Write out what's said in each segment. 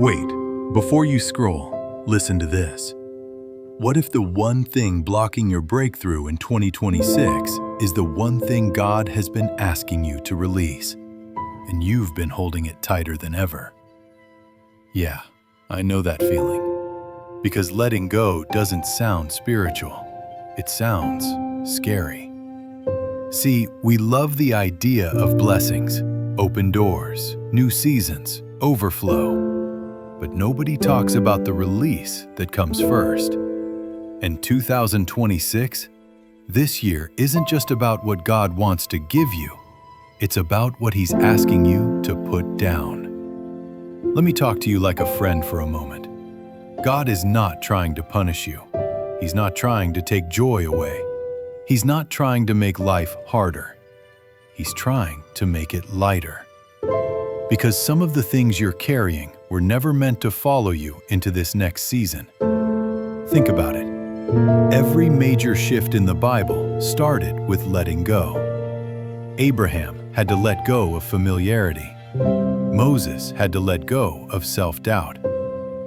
Wait, before you scroll, listen to this. What if the one thing blocking your breakthrough in 2026 is the one thing God has been asking you to release, and you've been holding it tighter than ever? Yeah, I know that feeling. Because letting go doesn't sound spiritual. It sounds scary. See, we love the idea of blessings, open doors, new seasons, overflow. But nobody talks about the release that comes first. And 2026, this year isn't just about what God wants to give you. It's about what He's asking you to put down. Let me talk to you like a friend for a moment. God is not trying to punish you. He's not trying to take joy away. He's not trying to make life harder. He's trying to make it lighter. Because some of the things you're carrying were never meant to follow you into this next season. Think about it. Every major shift in the Bible started with letting go. Abraham had to let go of familiarity. Moses had to let go of self-doubt.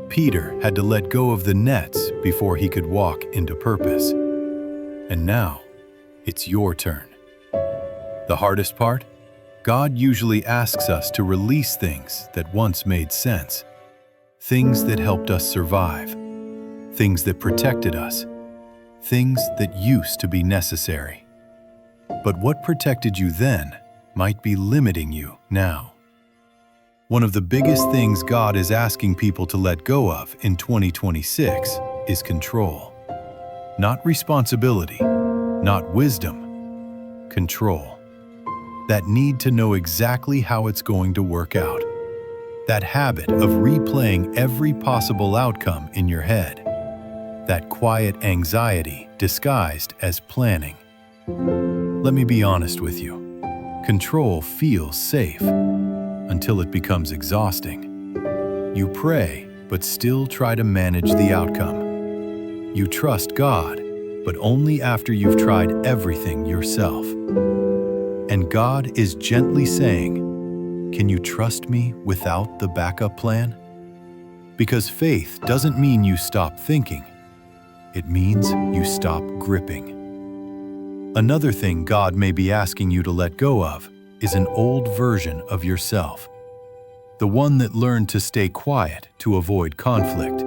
Peter had to let go of the nets before he could walk into purpose. And now, it's your turn. The hardest part? God usually asks us to release things that once made sense. Things that helped us survive. Things that protected us. Things that used to be necessary. But what protected you then might be limiting you now. One of the biggest things God is asking people to let go of in 2026 is control. Not responsibility, not wisdom, control. That need to know exactly how it's going to work out. That habit of replaying every possible outcome in your head. That quiet anxiety disguised as planning. Let me be honest with you. Control feels safe until it becomes exhausting. You pray, but still try to manage the outcome. You trust God, but only after you've tried everything yourself. And God is gently saying, "Can you trust me without the backup plan?" Because faith doesn't mean you stop thinking. It means you stop gripping. Another thing God may be asking you to let go of is an old version of yourself. The one that learned to stay quiet to avoid conflict.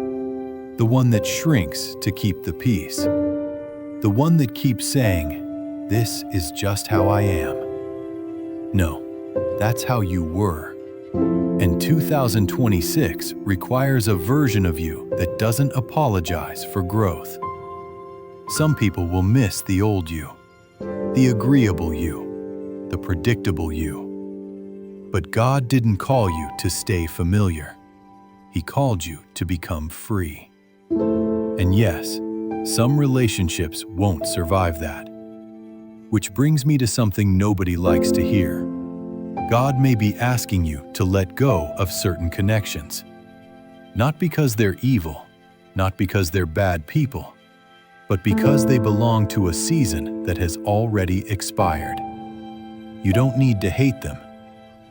The one that shrinks to keep the peace. The one that keeps saying, "This is just how I am." No, that's how you were. And 2026 requires a version of you that doesn't apologize for growth. Some people will miss the old you, the agreeable you, the predictable you. But God didn't call you to stay familiar. He called you to become free. And yes, some relationships won't survive that. Which brings me to something nobody likes to hear. God may be asking you to let go of certain connections. Not because they're evil, not because they're bad people, but because they belong to a season that has already expired. You don't need to hate them.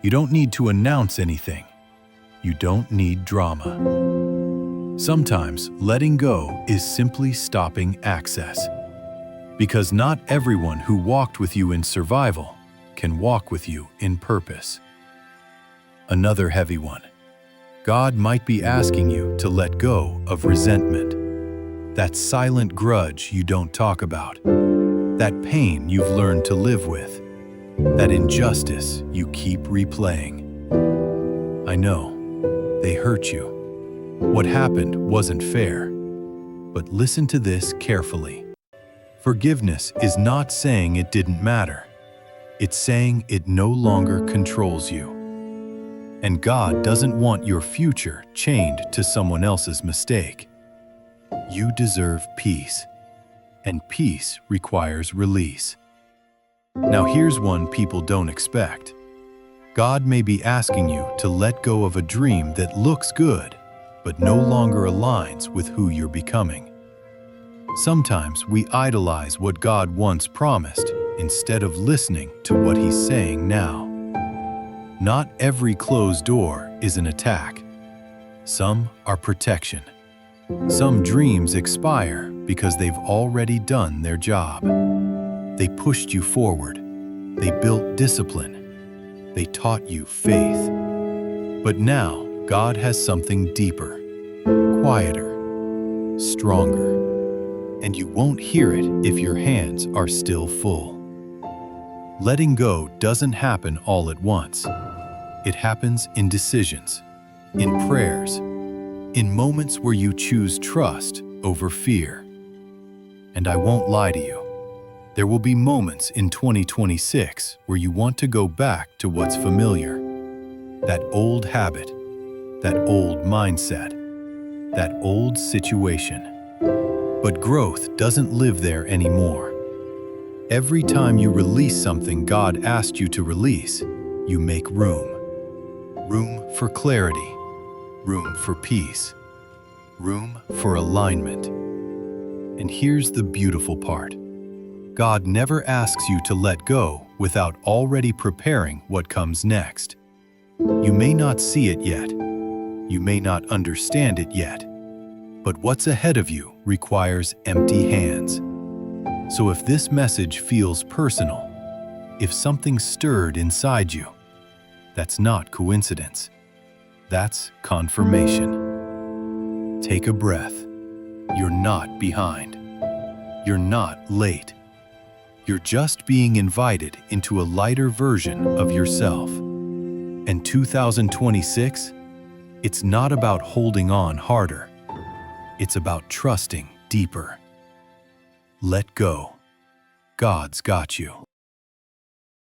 You don't need to announce anything. You don't need drama. Sometimes letting go is simply stopping access. Because not everyone who walked with you in survival can walk with you in purpose. Another heavy one. God might be asking you to let go of resentment. That silent grudge you don't talk about. That pain you've learned to live with. That injustice you keep replaying. I know, they hurt you. What happened wasn't fair. But listen to this carefully. Forgiveness is not saying it didn't matter. It's saying it no longer controls you. And God doesn't want your future chained to someone else's mistake. You deserve peace, and peace requires release. Now here's one people don't expect. God may be asking you to let go of a dream that looks good, but no longer aligns with who you're becoming. Sometimes we idolize what God once promised instead of listening to what He's saying now. Not every closed door is an attack. Some are protection. Some dreams expire because they've already done their job. They pushed you forward. They built discipline. They taught you faith. But now, God has something deeper, quieter, stronger. And you won't hear it if your hands are still full. Letting go doesn't happen all at once. It happens in decisions, in prayers, in moments where you choose trust over fear. And I won't lie to you, there will be moments in 2026 where you want to go back to what's familiar. That old habit, that old mindset, that old situation. But growth doesn't live there anymore. Every time you release something God asked you to release, you make room. Room for clarity, room for peace, room for alignment. And here's the beautiful part. God never asks you to let go without already preparing what comes next. You may not see it yet. You may not understand it yet. But what's ahead of you requires empty hands. So if this message feels personal, if something stirred inside you, that's not coincidence. That's confirmation. Take a breath. You're not behind. You're not late. You're just being invited into a lighter version of yourself. And 2026, it's not about holding on harder. It's about trusting deeper. Let go. God's got you.